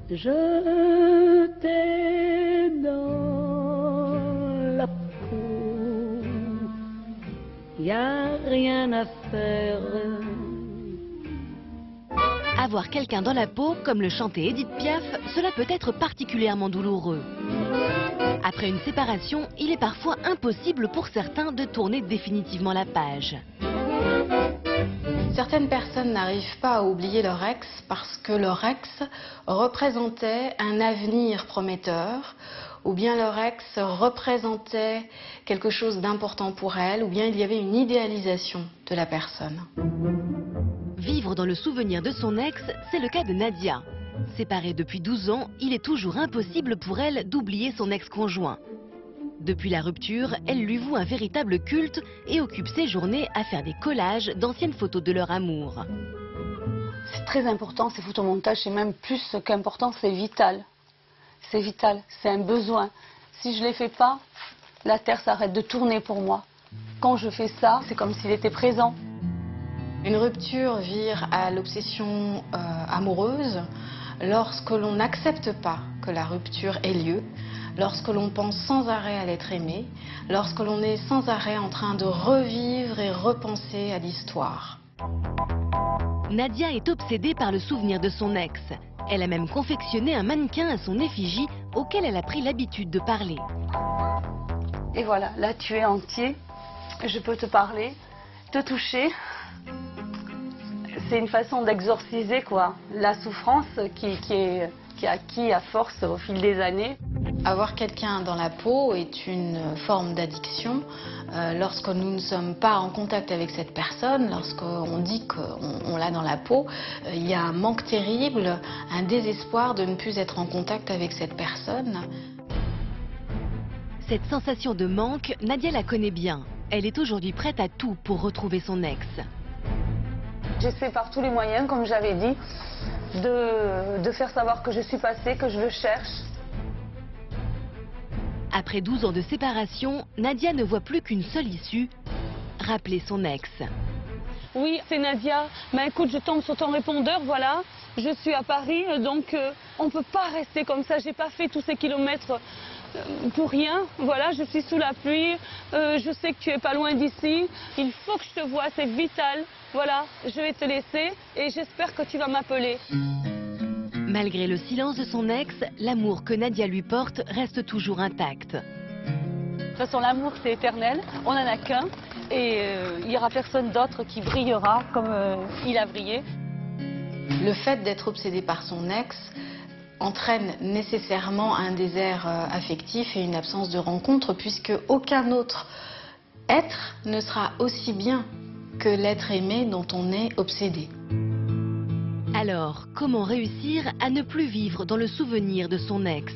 Je t'ai dans la peau, y a rien à faire. Avoir quelqu'un dans la peau, comme le chantait Édith Piaf, cela peut être particulièrement douloureux. Après une séparation, il est parfois impossible pour certains de tourner définitivement la page. Certaines personnes n'arrivent pas à oublier leur ex parce que leur ex représentait un avenir prometteur, ou bien leur ex représentait quelque chose d'important pour elle, ou bien il y avait une idéalisation de la personne. Vivre dans le souvenir de son ex, c'est le cas de Nadia. Séparée depuis 12 ans, il est toujours impossible pour elle d'oublier son ex-conjoint. Depuis la rupture, elle lui voue un véritable culte et occupe ses journées à faire des collages d'anciennes photos de leur amour. C'est très important, ces photomontages, c'est même plus qu'important, c'est vital. C'est vital, c'est un besoin. Si je ne les fais pas, la Terre s'arrête de tourner pour moi. Quand je fais ça, c'est comme s'il était présent. Une rupture vire à l'obsession amoureuse lorsque l'on n'accepte pas que la rupture ait lieu, lorsque l'on pense sans arrêt à l'être aimé, lorsque l'on est sans arrêt en train de revivre et repenser à l'histoire. Nadia est obsédée par le souvenir de son ex. Elle a même confectionné un mannequin à son effigie auquel elle a pris l'habitude de parler. Et voilà, là tu es entier, je peux te parler, te toucher. C'est une façon d'exorciser quoi, la souffrance qui est acquis à force au fil des années. Avoir quelqu'un dans la peau est une forme d'addiction. Lorsque nous ne sommes pas en contact avec cette personne, lorsqu'on dit qu'on l'a dans la peau, il y a un manque terrible, un désespoir de ne plus être en contact avec cette personne. Cette sensation de manque, Nadia la connaît bien. Elle est aujourd'hui prête à tout pour retrouver son ex. J'essaie par tous les moyens, comme j'avais dit, de faire savoir que je suis passée, que je le cherche. Après 12 ans de séparation, Nadia ne voit plus qu'une seule issue, rappeler son ex. Oui, c'est Nadia. Mais écoute, je tombe sur ton répondeur, voilà. Je suis à Paris, donc on ne peut pas rester comme ça. J'ai pas fait tous ces kilomètres pour rien. Voilà, je suis sous la pluie. Je sais que tu es pas loin d'ici. Il faut que je te voie, c'est vital. Voilà, je vais te laisser et j'espère que tu vas m'appeler. Malgré le silence de son ex, l'amour que Nadia lui porte reste toujours intact. De toute façon, l'amour, c'est éternel. On n'en a qu'un. Et il n'y aura personne d'autre qui brillera comme il a brillé. Le fait d'être obsédé par son ex entraîne nécessairement un désert affectif et une absence de rencontre, puisque aucun autre être ne sera aussi bien que l'être aimé dont on est obsédé. Alors, comment réussir à ne plus vivre dans le souvenir de son ex ?